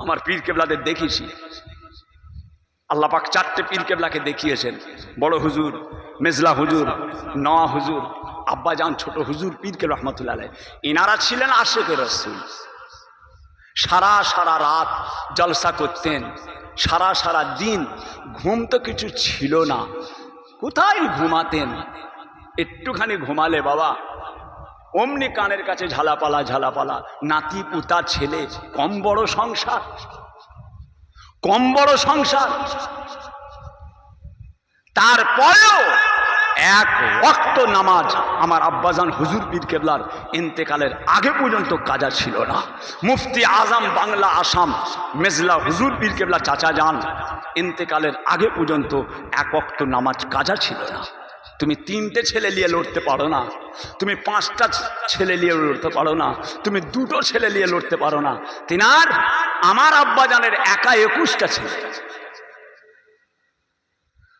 আমার পীর কেবলাদের দেখিয়েছি। আল্লাহ পাক চারটে পীর কেবলাকে দেখিয়েছেন, বড় হুজুর, মেজলা হুজুর, নওয়া হুজুর, আব্বাজান ছোট হুজুর পীর কেবলা রহমতুল্লাহ আলাইহি। ইনারা ছিলেন আশিকে রাসূল। সারা সারা রাত জলসা করতেন, সারা সারা দিন ঘুম তো কিছু ছিল না। কোথায় ঘুমাতেন? একটুখানি ঘুমালে বাবা অমনি কানের কাছে ঝালাপালা ঝালাপালা, নাতি পুতা ছেলে, কম বড় সংসার, কম বড় সংসার। তারপরেও এক ওয়াক্ত নামাজ আমার আব্বাজান হুজুর পীর কেবলার ইন্তেকালের আগে পর্যন্ত কাজা ছিল না। মুফতি আজম বাংলা আসাম মেজলা হুজুর পীর কেবলা চাচা যান ইন্তেকালের আগে পর্যন্ত এক ওয়াক্ত নামাজ কাজা ছিল না। তুমি তিনটে ছেলে নিয়ে লড়তে পারো না, তুমি পাঁচটা ছেলে নিয়ে লড়তে পারো না, তুমি দুটো ছেলে নিয়ে লড়তে পারো না। তিনার আমার আব্বাজানের একা 21টা ছেলে,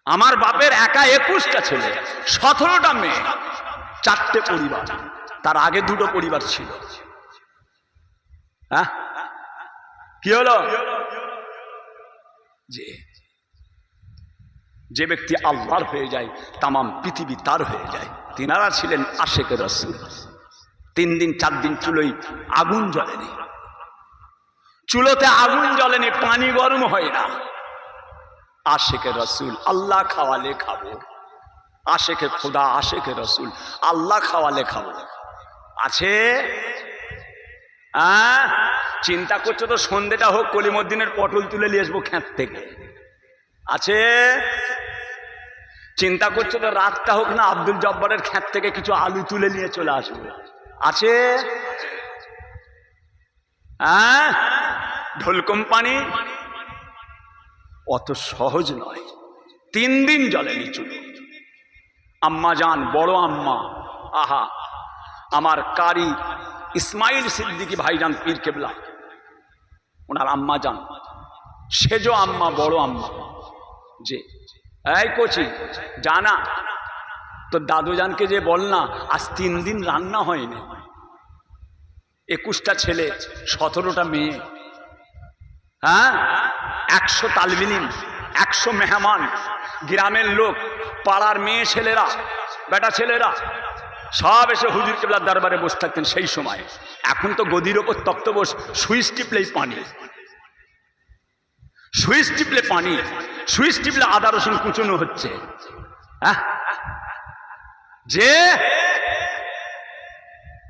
আমার বাপের একা 21টা ছেলে, 17টা মেয়ে, 4টে পরিবার। তার আগে দুটো পরিবার ছিল। হ্যাঁ কি হলো? যে ব্যক্তি আল্লাহর হয়ে যায় তামাম পৃথিবী তার হয়ে যায়। তিনারা ছিলেন আশিকে রাসূল। 3 দিন 4 দিন চুলোয় আগুন জ্বলেনি, চুলোতে আগুন জ্বলেনি, পানি গরম হয় না। আশিকে রাসূল, আল্লাহ খাওয়ালে খাবো। আশিকে খোদা, আশিকে রাসূল, আল্লাহ খাওয়ালে খাবো। আছে চিন্তা করছো তো সন্ধ্যেটা হোক কলিমুদ্দিনের পটল তুলে নিয়ে আসবো ক্ষেত থেকে। আছে চিন্তা করছো তো রাতটা হোক না আব্দুল জব্বারের ক্ষেত থেকে কিছু আলু তুলে নিয়ে চলে আসবে। আছে ঢোল কোম্পানি অত সহজ নয়। 3 দিন জ্বলেনি চুলো। আম্মা যান, বড় আম্মা, আহা আমার কারি ইসমাইল সিদ্দিকী ভাইজান পীর কেবলা, ওনার আম্মা যান, সেজো আম্মা, বড় আম্মা। যে এই কোচি জানা তো দাদুজানকে যে বল না আজ 3 দিন রান্না হয়নি। 21টা ছেলে, 17টা মেয়ে, 100 তালবিলিন, 100 মেহমান, গ্রামের লোক, পাড়ার মেয়ে ছেলেরা, বেটা ছেলেরা সব এসে হুজুর কেবলার দরবারে বসে থাকতেন সেই সময়। এখন তো গদির ওপর তক্ত বস, সুইচ টিপলেই পানি, সুইচ টিপলে পানি, সুইচ টিপলে আদা রসুন কুচনো হচ্ছে। যে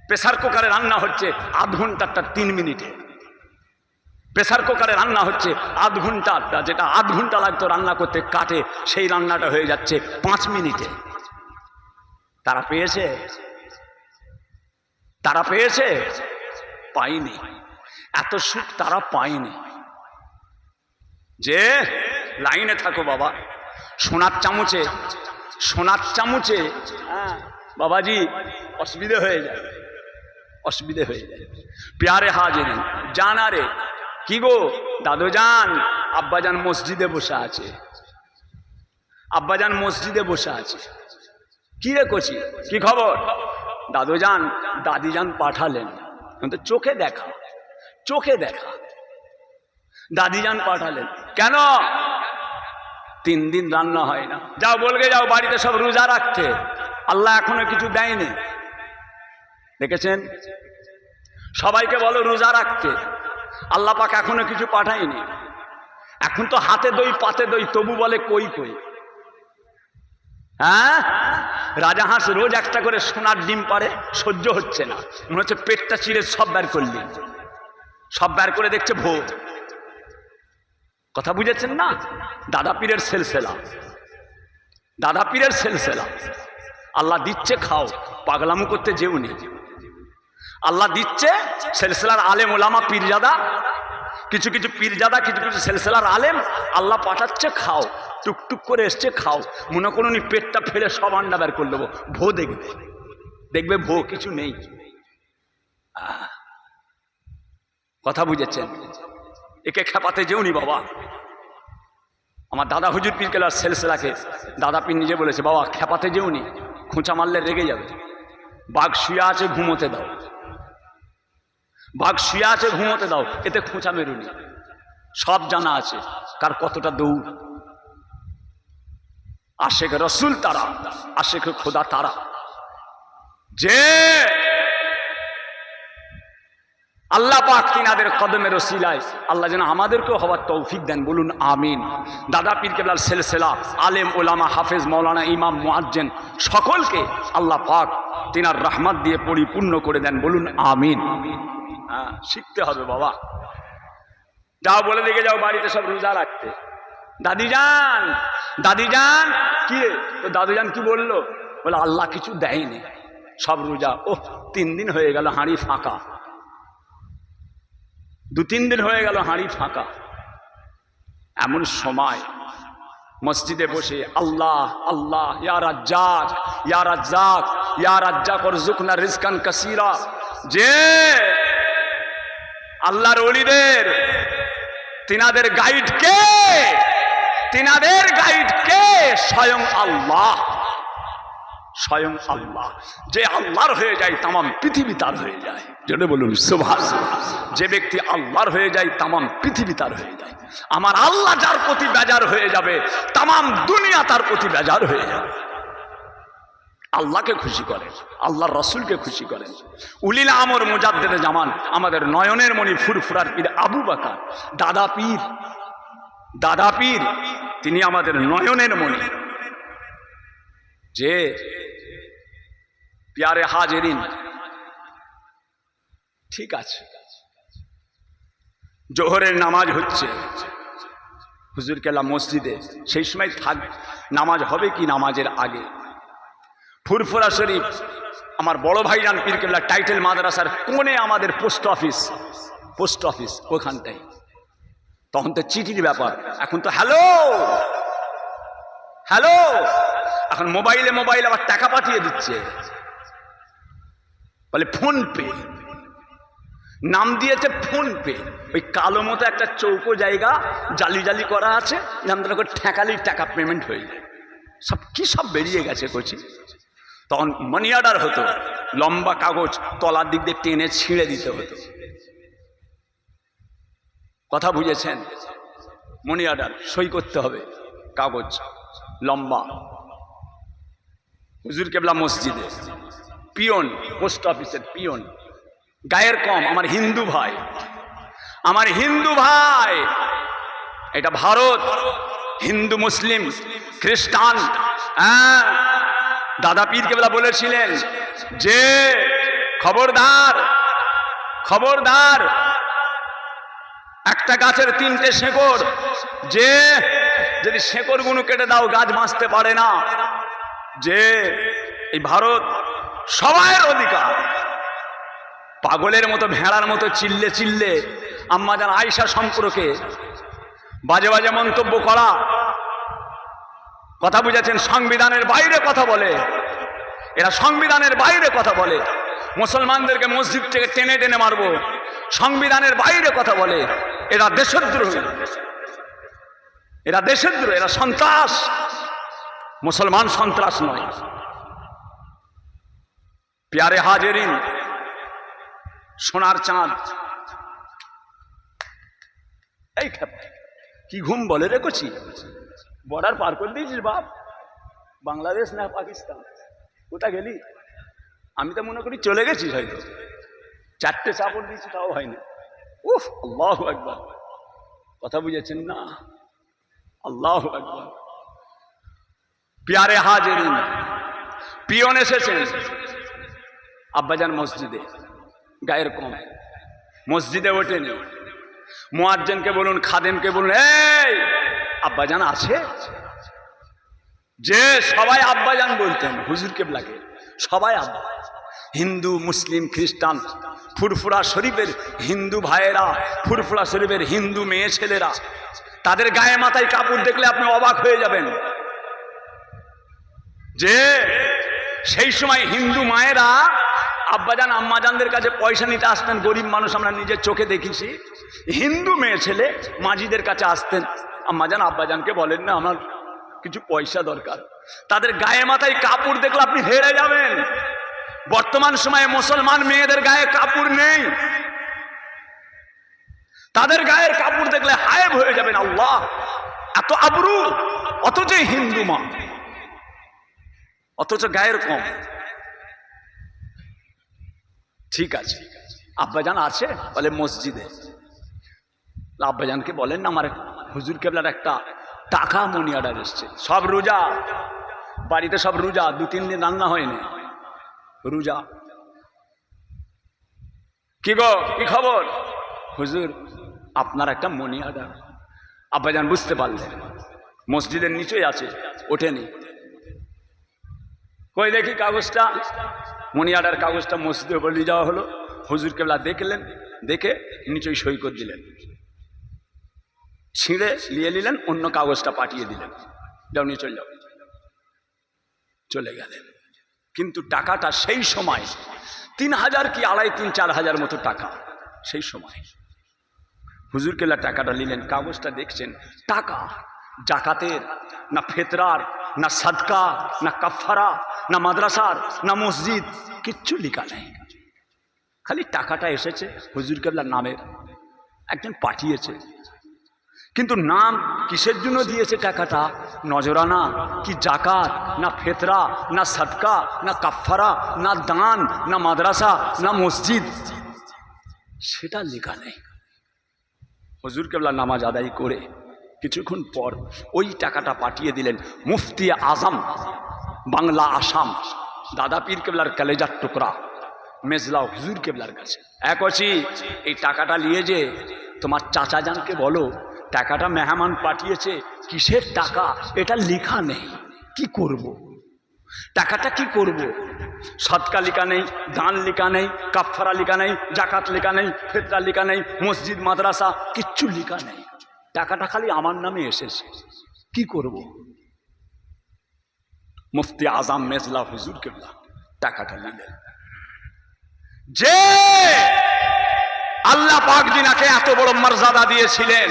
প্রেসার কুকারে রান্না হচ্ছে আধ ঘন্টাটা 3 মিনিটে, প্রেসার কুকারে রান্না হচ্ছে আধ ঘন্টাটা, যেটা আধ ঘন্টা লাগতো রান্না করতে কাটে, সেই রান্নাটা হয়ে যাচ্ছে 5 মিনিটে। তারা পেয়েছে? তারা পেয়েছে? পায়নি। এত সুখ তারা পায়নি। যে লাইনে থাকো বাবা, সোনার চামচে, সোনার চামচে বাবাজি অসুবিধে হয়ে যায়, অসুবিধে হয়ে যায়। প্যারে হাজিরিন জানা রে, কি গো দাদুজান? আব্বাজান মসজিদে বসে আছে, আব্বাজান মসজিদে বসে আছে। কি রে কচি, কি খবর? দাদুজান দাদিজান পাঠালেন, কিন্তু চোখে দেখা, চোখে দেখা দাদিজান পাঠালেন। কেন? 3 দিন রান্না হয় না। যাও বলগে যাও বাড়িতে সব রোজা রাখতে, আল্লাহ এখনো কিছু দেয়নি। দেখেছেন? সবাইকে বলো রোজা রাখতে, আল্লাহ পাক এখনো কিছু পাঠায়নি। এখন তো হাতে দই পাতে দই, তবু বলে কই কই। রাজাহাঁস রোজ একটা করে সোনার ডিম পারে, সহ্য হচ্ছে না, মনে হচ্ছে পেটটা চিরে সব বের করলি, সব বের করে দেখছে ভোগ। কথা বুঝেছেন না? দাদা পীরের সেলসেলা, দাদা পীরের সেলসেলা। আল্লাহ দিচ্ছে খাও, পাগলামু করতে যেওনি। আল্লাহ দিচ্ছে, সেলসেলার আলেম ওলামা পীরজাদা, কিছু কিছু পীরজাদা, কিছু কিছু সেলসেলার আলেম আল্লাহ পাঠাচ্ছে, খাও। টুকটুক করে এসছে, খাও। মনে করুন পেটটা ফেলে সব আন্ডা বের করে দেবো, ভো দেখবে, দেখবে ভো কিছু নেই। কথা বুঝেছেন? একে খেপাতে যেওনি বাবা। আমার দাদা হুজুর পীর কেবলার সেলসেলাকে দাদা পীর নিজে বলেছে, বাবা খেপাতে যেওনি, খোঁচা মারলে রেগে যাবে। বাঘ শুয়ে আছে ঘুমোতে দাও, বাঘ শুয়ে আছে ঘুমোতে দাও, এতে খোঁচা মেরুনি। সব জানা আছে কার কতটা দৌড়। আশেক রসুল তারা, আশেক খোদা তারা, যে আল্লাহ পাক তিনাদের কদমের ওসিলায় আল্লাহ যেন আমাদেরকেও হওয়ার তৌফিক দেন, বলুন আমিন। দাদা পীর কেবলার সিলসিলা আলেম ওলামা হাফেজ মাওলানা ইমাম মুয়াজ্জিন সকলকে আল্লাহ পাক তিনার রহমত দিয়ে পরিপূর্ণ করে দেন, বলুন আমিন। হ্যাঁ, শিখতে হবে বাবা। যাও বলে দিকে যাও বাড়িতে সব রোজা রাখতে। দাদিজান, দাদিজান কি তো দাদুজান কি বললো? বলে আল্লাহ কিছু দেয়নি, সব রোজা। ও 3 দিন হয়ে গেল হাঁড়ি ফাঁকা, 2-3 দিন হয়ে গেল হাঁড়ি ফাঁকা। এমন সময় মসজিদে বসে আল্লাহ আল্লাহ ইয়া রাজ্জাক ইয়া রাজ্জাক ইয়া রাজ্জাক ওয়ারযুকনা রিজকান কাসীরা, যে আল্লাহর ওলিদের তিনাদের গাইড কে? তিনাদের গাইড কে? স্বয়ং আল্লাহ, স্বয়ং আল্লাহ। যে আল্লাহর হয়ে যায় তামাম পৃথিবী তার হয়ে যায়, যেটা বলুন সুবহানাল্লাহ। যে ব্যক্তি আল্লাহর হয়ে যায় তামাম পৃথিবী তার হয়ে যায়। আমার আল্লাহ যার প্রতি বেজার হয়ে যাবে তামাম দুনিয়া তার প্রতি বেজার হয়ে যাবে। আল্লাহকে খুশি করেন, আল্লাহর রসুলকে খুশি করেন। উলিল আমর মুজাদ্দেদে জামান আমাদের নয়নের মণি ফুরফুরার পীর আবু বকর দাদা পীর, দাদা পীর তিনি আমাদের নয়নের মণি। যে প্যারে হাজেরিন, ঠিক আছে জোহরের নামাজ হচ্ছে হুজুর কেল্লা মসজিদে, সেই সময় থাক নামাজ হবে কি নামাজের আগে ফুরফুরা শরীফ আমার বড় ভাইজান পীর কেল্লা টাইটেল মাদ্রাসার কোণে আমাদের পোস্ট অফিস ওখানটাই। তখন তো চিঠির ব্যাপার, এখন তো হ্যালো হ্যালো, এখন মোবাইলে আবার টাকা পাঠিয়ে দিচ্ছে, বলে ফোন পে, নাম দিয়েছে ফোন পে। ওই কালো মতো একটা চৌকো জায়গা জালি জালি করা আছে, নামটা করে ঠেকালেই টাকা পেমেন্ট হয়ে যায়। সব কি সব বেরিয়ে গেছে কচি। তখন মানি অর্ডার হতো, লম্বা কাগজ তলার দিক দিয়ে টেনে ছিঁড়ে দিতে হতো। কথা বুঝেছেন? মানি অর্ডার সই করতে হবে, কাগজ লম্বা। হুজুর কেবলা মসজিদে পিয়ন, পোস্ট অফিসের পিয়ন, গায়ের কম, আমার হিন্দু ভাই, আমার হিন্দু ভাই। এটা ভারত, হিন্দু মুসলিম খ্রিস্টান। হ্যাঁ, দাদা পীর কেবলা বলেছিলেন যে খবরদার খবরদার, একটা গাছের 3টে শেকড়, যে যদি শেকড়গুলো কেটে দাও গাছ বাঁচতে পারে না। যে এই ভারত সবার অধিকার। পাগলের মতো ভেড়ার মতো চিল্লে চিল্লে আম্মাজান আয়েশা সম্পর্কে বাজে বাজে মন্তব্য করা, কথা বুঝেছেন? সংবিধানের বাইরে কথা বলে এরা, সংবিধানের বাইরে কথা বলে। মুসলমানদেরকে মসজিদ থেকে টেনে টেনে মারবো, সংবিধানের বাইরে কথা বলে। এরা দেশদ্রোহী, এরা দেশদ্রোহী, এরা সন্ত্রাস। মুসলমান সন্ত্রাস নয়। প্যারে হাজেরিন, সোনার চাঁদ, এই কি ঘুম বলে রেখেছি। বর্ডার পার করে দিয়েছিস বাপ, বাংলাদেশ না পাকিস্তান, কোথা গেলি? আমি তো মনে করি চলে গেছিস হয়তো। 4টে চাপড় দিয়েছি তাও হয়নি। উফ, আল্লাহু আকবার। কথা বুঝেছেন না? আল্লাহু আকবার। প্যারে হাজেরিন, পিয়ন এসেছেন আব্বাজান মসজিদে, গায়ের কম, মসজিদে ওঠেনি। মুয়াজ্জিনকে বলুন, খাদেমকে বলুন, এই আব্বাজান আছে? যে সবাই আব্বাজান বলতেন হুজুর কেবলাকে, সবাই আব্বা। হিন্দু মুসলিম খ্রিস্টান, ফুরফুরা শরীফের হিন্দু ভাইয়েরা, ফুরফুরা শরীফের হিন্দু মেয়ে ছেলেরা, তাদের গায়ে মাথায় কাপড় দেখলে আপনি অবাক হয়ে যাবেন। যে সেই সময় হিন্দু মায়েরা আব্বাজান আম্মাজানদের কাছে পয়সা নিতে আসতেন, গরিব মানুষ, আমরা নিজের চোখে দেখেছি। হিন্দু মেয়ে ছেলে মাঝিদের কাছে আসতেন, আম্মাজান আব্বাজানকে বলেন না আমার কিছু পয়সা দরকার। তাদের গায়ে মাথায় কাপড় দেখলে আপনি হেরে যাবেন। বর্তমান সময়ে মুসলমান মেয়েদের গায়ে কাপড় নেই, তাদের গায়ের কাপড় দেখলে হায়েব হয়ে যাবেন। আল্লাহ, এত আবরু, অথচ হিন্দু মা, অথচ গায়ের কম। ঠিক আছে, আব্বাজান আছে বলে মসজিদে। আব্বাজানকে বলেন না, আমার হুজুর কেবলার একটা টাকা মনি অর্ডার এসছে। সব রোজা, বাড়িতে সব রোজা, 2-3 দিন রান্না হয়নি, রোজা। কি গো, কি খবর? হুজুর আপনার একটা মনি অর্ডার। আব্বাজান বুঝতে পারলেন মসজিদের নিচেই আছে, ওঠেনি। কই দেখি কাগজটা। মনি অর্ডার কাগজটা মসজিদে উপর নিয়ে যাওয়া হলো। হুজুর কেবলা দেখলেন, দেখে নিচেই সই করে দিলেন, ছিঁড়ে নিয়ে নিলেন, অন্য কাগজটা পাঠিয়ে দিলেন, যাও নিয়ে চলে যাও। চলে গেলেন। কিন্তু টাকাটা সেই সময় 3000 কি 2500-3000 মতো টাকা সেই সময়। হুজুর কেবলা টাকাটা নিলেন, কাগজটা দেখছেন, টাকা জাকাতের না, ফেতরার না, সাদকা না, কাফারা না, মাদ্রাসার না, মসজিদ, কিচ্ছু লেখা নেই। খালি টাকাটা এসেছে হুজুর কেবলার নামের, একজন পাঠিয়েছে। কিন্তু নাম কিসের জন্য দিয়েছে টাকাটা? নজরানা কি জাকাত না, ফেতরা না, সাদকা না, কাফারা না, দান না, মাদ্রাসা না, মসজিদ, সেটা লেখা নেই। হুজুর কেবলা নামাজ আদায় করে কিছুক্ষণ পর ওই টাকাটা পাঠিয়ে দিলেন মুফতি আজম বাংলা আসাম দাদা পীর কেবলার কলেজার টুকরা মেজলাও হুজুর কেবলার কাছে। একছি এই টাকাটা নিয়ে যে তোমার চাচা জানকে বলো টাকাটা মেহমান পাঠিয়েছে, কিসের টাকা এটা লেখা নেই, কি করব? টাকাটা কি করব? সদকা লেখা নেই, দান লেখা নেই, কাফারা লেখা নেই, জাকাত লেখা নেই, ফেতরা লেখা নেই, মসজিদ মাদ্রাসা কিচ্ছু লেখা নেই। টাকাটা খালি আমার নামে এসেছে, কি করব? মুফতি আজম মেজলা হুজুর কেবলা টাকাটা নিলেন। যে আল্লাহ পাক জিনাকে এত বড় মর্যাদা দিয়েছিলেন,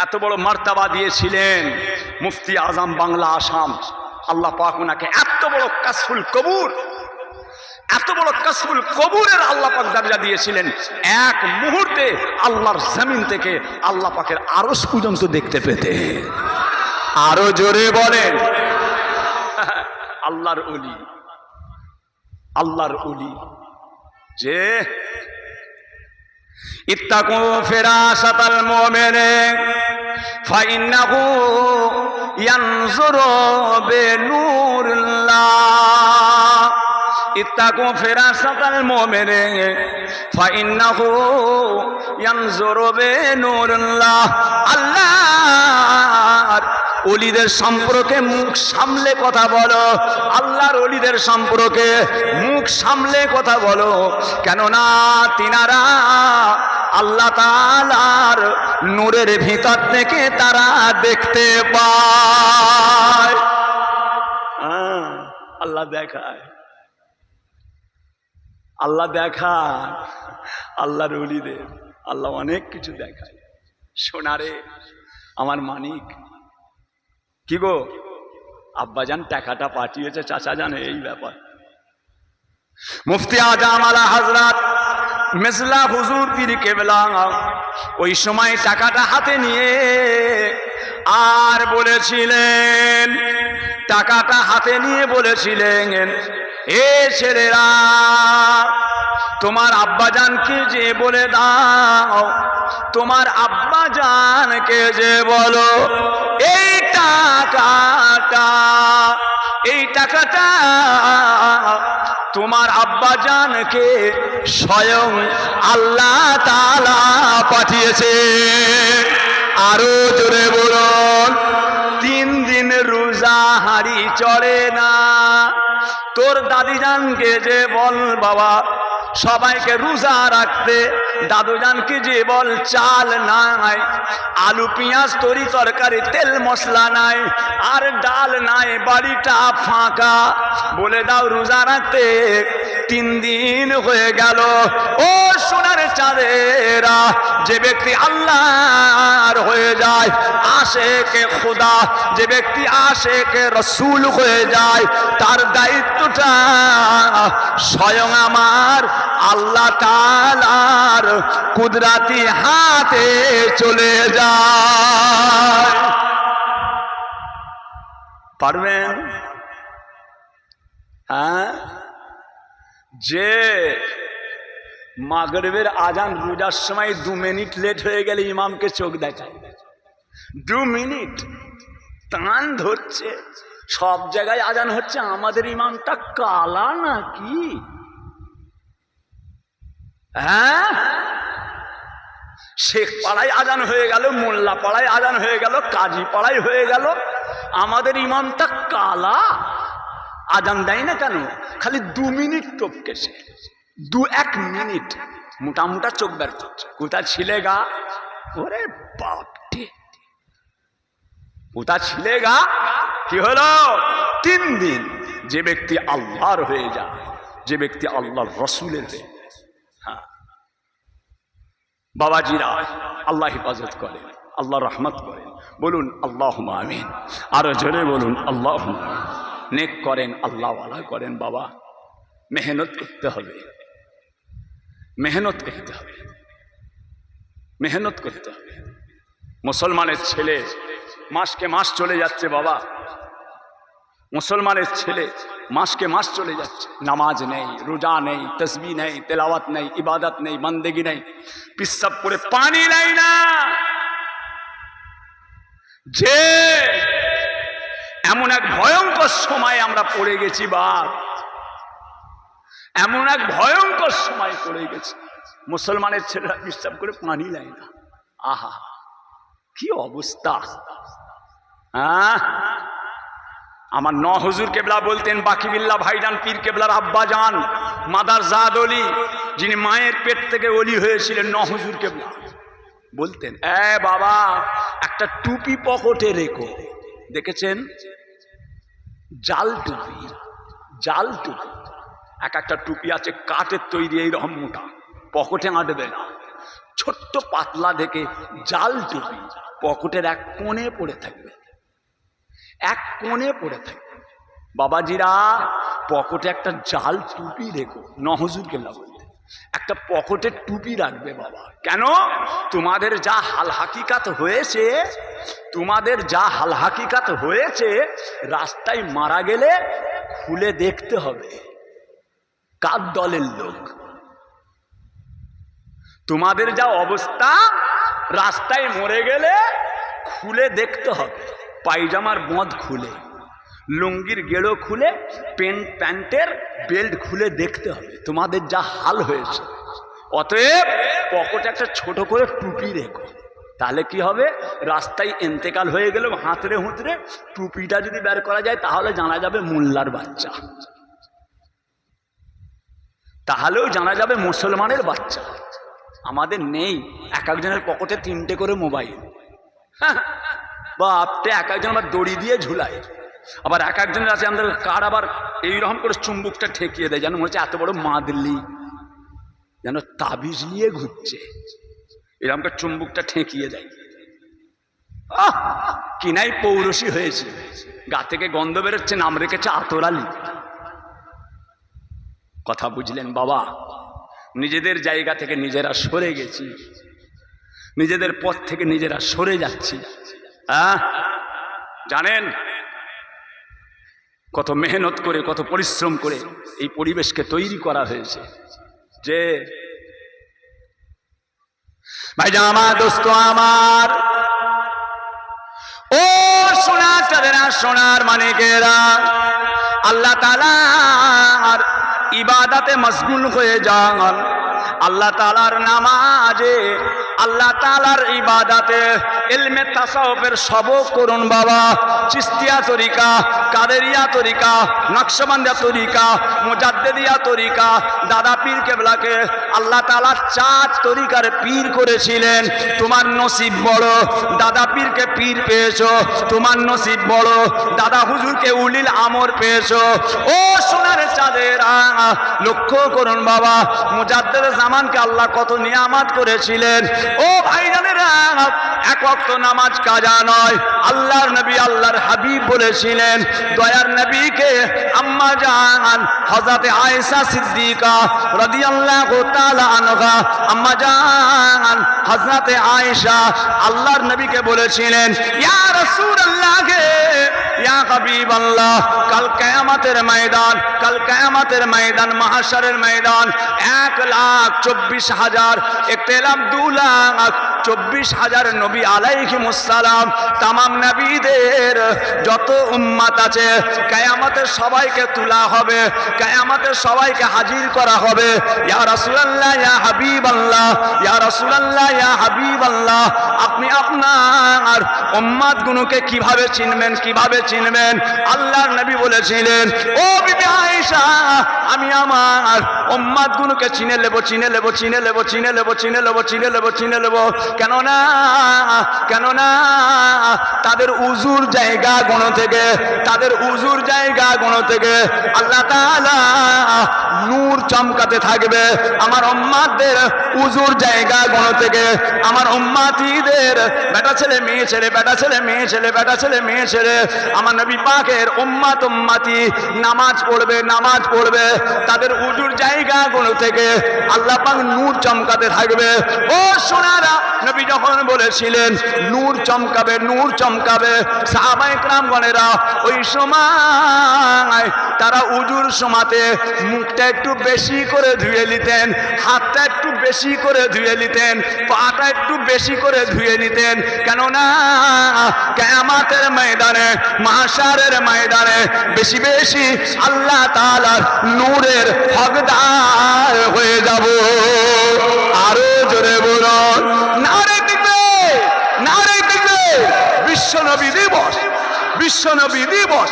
এত বড় মর্তবা দিয়েছিলেন, মুফতি আজম বাংলা আসাম, আল্লাহ পাক ওনাকে এত বড় কাসফুল কবুর, এত বড় কাসফুল কবুরের আল্লাহ পাক দরজা দিয়েছিলেন। এক মুহূর্তে আল্লাহর জমিন থেকে আল্লাহ পাকের আরশ পর্যন্ত দেখতে পেতে। আরো জোরে বলেন, আল্লাহর ওলি, আল্লাহর ওলি। যে ইত্তাকু ফিরাসাতাল মুমিনে ফাইন্নাহু ইয়ানজুরু বিনুরিল্লাহ। ইত্তাকু ফিরাসাতাল মুমিনে ফাইন্নাহু ইয়ানজুরু বিনুরিল্লাহ। আল্লাহর ওলিদের সম্পর্কে মুখ সামলে কথা বলো, আল্লাহর ওলিদের সম্পর্কে মুখ সামলে কথা বলো, কেননা তিনারা আল্লাহ তাআলার নূরের ভিতর থেকে তারা দেখতে পায়। আল্লাহ দেখায়, আল্লাহ দেখায় আল্লাহর ওলিদের, আল্লাহ অনেক কিছু দেখায়। সোনারে আমার মানিক, কি গো আব্বাজান টাকাটা পাঠিয়েছে, চাচা জানে এই ব্যাপার। মুফতি আজম আলা হযরত মেজলা হুজুর পীর কেবলা ওই সময় টাকাটা হাতে নিয়ে আর বলেছিলেন, টাকাটা হাতে নিয়ে বলেছিলেন, এ ছেলেরা তোমার আব্বাজানকে যে বলে দাও, তোমার আব্বাজানকে যে বলো এই টাকাটা তোমার আব্বাজানকে স্বয়ং আল্লাহ তাআলা পাঠিয়েছে। আরো জোরে বলুন, 3 দিন রোজা হাড়ি চড়ে না। তোর দাদিজানকে যে বল বাবা সবাইকে রোজা রাখতে, দাদুজানকে যে বল চাল নাই, আলু পেঁয়াজ তরি তরকারি তেল মশলা নাই, আর ডাল নাই, বাড়িটা ফাঁকা, বলে দাও রোজা রাখতে 3 দিন হয়ে গেল। ও সোনার চাঁদেরা, যে ব্যক্তি আল্লাহর হয়ে যায়, আশেকে খোদা, যে ব্যক্তি আশেকে রসুল হয়ে যায়, তার দায়িত্বটা স্বয়ং আমার আল্লাহ তাআলার কুদরতি হাতে চলে যায়। পারবেন? হ্যাঁ, যে মাগরিবের আজান রোজার সময় 2 মিনিট লেট হয়ে গেলে ইমামকে চোখ দেখায়, 2 মিনিট টান ধরছে, সব জায়গায় আজান হচ্ছে, আমাদের ইমামটা কালা নাকি? হ্যাঁ, শেখ পাড়ায় আজান হয়ে গেল, মোল্লা পাড়ায় আজান হয়ে গেল, কাজী পাড়ায় হয়ে গেল, আমাদের ইমামটা কালা, আজান দেয় না কেন? খালি 2 মিনিট টপকে, সে 2-1 মিনিট মোটা মোটা চোখ বের করছে। কোথা ছিলে গা? ওরে বাপটি, কোথা ছিলে গা? কি হলো? 3 দিন। যে ব্যক্তি আল্লাহর হয়ে যায়, যে ব্যক্তি আল্লাহর রসুলের হয়ে যায়। হ্যাঁ বাবাজিরা, আল্লাহ হেফাজত করেন, আল্লাহ রহমত করেন, বলুন আল্লাহুম্মা আমিন। আরো জোরে বলুন আল্লাহুম্মা আমিন। নেক করেন, আল্লাহ ওয়ালা করেন। বাবা, মেহনত করতে হবে, মেহনত করতে হবে, মেহনত করতে হবে। মুসলমানের ছেলে মাসকে মাস চলে যাচ্ছে বাবা, মুসলমানের ছেলে মাসকে মাস চলে যাচ্ছে, নামাজ নেই, রোজা নেই, তসবিহ নেই, তেলাওয়াত নেই, ইবাদত নেই, বন্দেগি নেই, পিসাব করে পানি নেই না। যে এমন এক ভয়ঙ্কর সময় আমরা পড়ে গেছি বাপ, এমন এক ভয়ঙ্কর সময় পড়ে গেছি, মুসলমানের ছেলেরা পিসাব করে পানি নেয় না। আহা, কি অবস্থা! হ্যাঁ, আমার ন হুজুর কেবলা বলতেন, বাকিবিল্লাহ ভাইজান পীর কেবলার আব্বা জান মাদার জাদ অলি, যিনি মায়ের পেট থেকে অলি হয়েছিলেন, ন হুজুর কেবলা বলতেন, এ বাবা, একটা টুপি পকেটে রেখো। দেখেছেন? জাল টুপি, জাল টুপি, এক একটা টুপি আছে কাঠের তৈরি, এইরকম মোটা, পকেটে আঁটবে না, ছোট্ট পাতলা দেখে জাল টুপি, পকেটের এক কোণে পড়ে থাকবে, এক কোণে পড়ে থাকবে। বাবাজিরা, পকেটে একটা জাল টুপি রেখো। নহজুর কেল্লা বলতে একটা পকেটের টুপি রাখবে বাবা। কেন? তোমাদের যা হাল হাকিকাত হয়েছে, তোমাদের যা হাল হাকিকাত হয়েছে, রাস্তায় মারা গেলে খুলে দেখতে হবে কার দলের লোক। তোমাদের যা অবস্থা, রাস্তায় মরে গেলে খুলে দেখতে হবে, পায়জামার বঁধ খুলে, লুঙ্গির গেড়ো খুলে, প্যান্টের বেল্ট খুলে দেখতে হবে তোমাদের যা হাল হয়েছে। অতএব পকেটে একটা ছোট করে টুপি রেখো, তাহলে কি হবে? রাস্তায় এন্তেকাল হয়ে গেল, হাতড়ে হুঁতরে টুপিটা যদি বের করা যায়, তাহলে জানা যাবে মোল্লার বাচ্চা, তাহলেও জানা যাবে মুসলমানের বাচ্চা। আমাদের নেই, এক একজনের পকেটে 3টে করে মোবাইল, বা আপনি এক একজন আবার দড়ি দিয়ে ঝুলায়, আবার এক একজনের আছে আমাদের কার আবার এইরকম করে চুম্বুকটা ঠেকিয়ে দেয়, যেন মনে হচ্ছে এত বড় মাদলি, যেন তাবিজ নিয়ে ঘুরছে, এরকম করে চুম্বুকটা ঠেকিয়ে দেয়। কিনাই পৌরসী হয়েছে, গা থেকে গন্ধ বেরোচ্ছে, নাম রেখেছে আতরালি। কথা বুঝলেন বাবা? নিজেদের জায়গা থেকে নিজেরা সরে গেছি, নিজেদের পথ থেকে নিজেরা সরে যাচ্ছি। জানেন কত মেহনত করে, কত পরিশ্রম করে এই পরিবেশকে তৈরি করা হয়েছে। যে ভাইজান আমার, দোস্ত আমার, ও সোনার চাঁদেরা, সোনার মানিকেরা, আল্লাহ তাআলার ইবাদতে মশগুল হয়ে যান, আল্লাহ তাআলার নামাজে, আল্লাহ তাআলার ইবাদতে, ইলমে তাসাউফের সবক করুন বাবা। চিস্তিয়া তরিকা, কাদেরিয়া তরিকা, নকশবন্দিয়া তরিকা, মুজাদ্দিদিয়া তরিকা, দাদা পীর কেবলাকে আল্লাহ তাআলা 4 তরিকার পীর করেছিলেন। তোমার নসিব বড়, দাদা পীরকে পীর পেয়েছো, তোমার নসিব বড়, দাদা হুজুরকে উলিল আমর পেয়েছো। ও সোনার চাঁদেরা, লক্ষ্য করুন বাবা, মুজাদ্দেদ জামানকে আল্লাহ কত নিয়ামত করেছিলেন। ও ভাইজানেরা, এক ওয়াক্ত নামাজ কাজা নয়, আল্লাহর নবী আল্লাহর হাবিব বলেছিলেন, দয়ার নবীকে আম্মা জান হযরতে আয়েশা সিদ্দিকা রাদিয়াল্লাহু তাআলা আনহা, আম্মা জান হযরতে আয়েশা আল্লাহর নবীকে বলেছিলেন, ইয়া রাসূলুল্লাহ গে, ইয়া হাবিবাল্লাহ, কাল কিয়ামতের ময়দান, কাল কিয়ামতের ময়দান, মাহশরের ময়দান 1,24,000, একতে এলাম 2,24,000 নবী আলাইহিমুসসালাম, তামাম নবীদের যত উম্মত আছে, কিয়ামতের সবাইকে তোলা হবে, কিয়ামতের সবাইকে হাজির করা হবে। ইয়া রাসূলুল্লাহ, ইয়া হাবিবাল্লাহ, ইয়া রাসূলুল্লাহ, ইয়া হাবিবাল্লাহ, আপনি আপনার উম্মতগুলোকে কিভাবে চিনবেন, কিভাবে চিনবেন? আল্লাহর নবী বলেছিলেন, ও বিবি আয়েশা, আমি আমার উম্মতগুলোকে চিনে নেব, চিনে নেব, চিনে নেব, চিনে নেব, চিনে নেব, চিনে নেব, চিনে নেব। কেননা তাদের উজুর জায়গা গণ থেকে, তাদের উজুর জায়গা গণ থেকে আল্লাহ তাআলা নূর চমকাতে থাকবে। আমার উম্মতদের উজুর জায়গা গণ থেকে, আমার উম্মতিদের বেটা ছেলে মেয়ে ছেলে, বেটা ছেলে মেয়ে ছেলে, বেটা ছেলে মেয়ে ছেলে, আমার নবী পাকের উম্মত উম্মতি নামাজ পড়বে, নামাজ পড়বে, তাদের উজুর জায়গা গণ থেকে আল্লাহ পাক নূর চমকাতে থাকবে। ও সোনারা, নবী যখন বলেছিলেন নূর চমকাবে, নূর চমকাবে, সাহাবায়ে কেরামগণেরা ওই সময় তারা উজুর সময়তে মুখটা একটু বেশি করে ধুয়ে নিতেন, হাতটা একটু বেশি করে ধুয়ে নিতেন, পাটা একটু বেশি করে ধুয়ে নিতেন। কেননা কিয়ামতের ময়দানে, মাহশরের ময়দানে বেশি বেশি আল্লাহ তাআলার নূরের হকদার হয়ে যাব। আরো জোরে বলুন, নারে তাকবীর, নারে তাকবীর। বিশ্বনবী দিবস, বিশ্বনবী দিবস,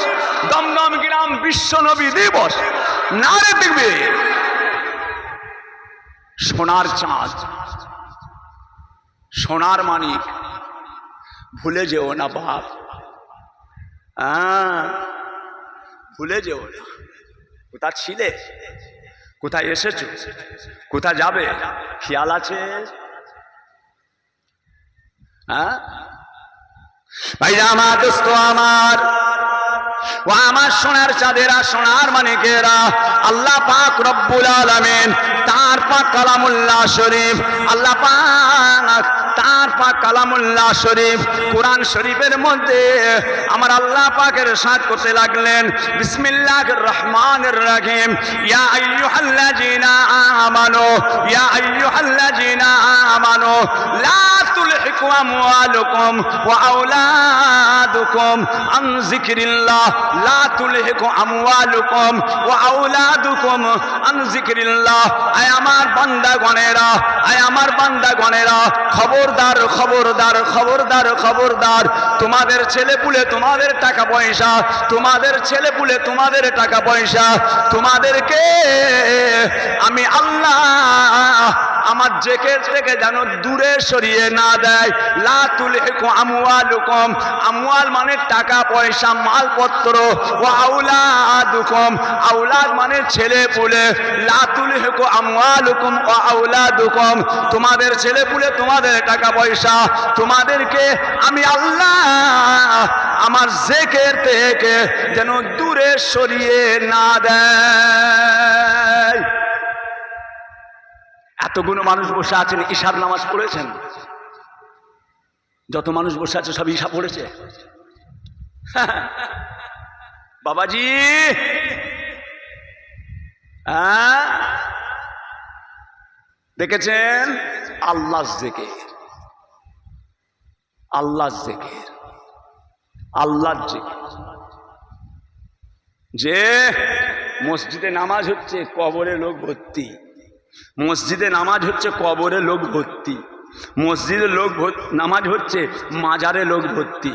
দমদম গ্রাম বিশ্বনবী দিবস, নারে তাকবীর। সোনার চাঁদ, সোনার মানিক, ভুলে যেও না বাপ, ভুলে যেও না। কোথা ছিলে, কোথায় এসেছো, কোথা যাবে, খেয়াল আছে? ভাইরা আমার, দোস্ত আমার, ও আমার সোনার চাঁদেরা, সোনার মানিকেরা, আল্লাহ পাক রব্বুল আলামিন তার পাক কালামুল্লাহ শরীফ, আল্লাহ পাক তার পাক কালামুল্লাহ শরীফ কোরআন শরীফের মধ্যে আমার আল্লাহ পাকের সাথ করতে লাগলেন, বিসমিল্লাহির রহমানির রহিম, ইয়া আইয়ুহাল্লাযীনা আমানু, ইয়া আইয়ুহাল্লাযীনা আমানু লা তুলহিকুম আমওয়ালুকুম ওয়া আওলাদুকুম আন যিকরিল্লাহ, লা তুলহিকুম আমওয়ালুকুম ওয়া আওলাদুকুম আন যিকরিল্লাহ। আয় আমার বান্দাগণেরা, আয় আমার বান্দাগণেরা, খবরদার, খবরদার, খবরদার, খবরদার, তোমাদের ছেলেপুলে, তোমাদের টাকা পয়সা, তোমাদের ছেলেপুলে, তোমাদের টাকা পয়সা, তোমাদেরকে আমি আল্লাহ আমার জিকির থেকে যেন দূরে সরিয়ে না দেয়। লা তুলহিকুম আমওয়ালুকুম, আমওয়াল মানে টাকা পয়সা, মালপত্র, ওয়া আওলাদুকুম, আওলাদ মানে ছেলে পুলে, লা তুলহিকুম আমওয়ালুকুম ওয়া আওলাদুকুম, তোমাদের ছেলে পুলে, তোমাদের টাকা পয়সা, তোমাদেরকে আমি আল্লাহ আমার জিকির থেকে যেন দূরে সরিয়ে না দেয়। এতগুলো মানুষ বসে আছেন, ঈশার নামাজ পড়েছেন? যত মানুষ বসে আছে সব ঈশা পড়েছে? বাবাজি, দেখেছেন? আল্লাহ জিকির, আল্লাহ জিকির, আল্লাহ জিকির। যে মসজিদে নামাজ হচ্ছে, কবরে লোক ভর্তি, মসজিদে নামাজ হচ্ছে, কবরে লোক ভর্তি, মসজিদে লোক নামাজ হচ্ছে, মাজারে লোক ভর্তি।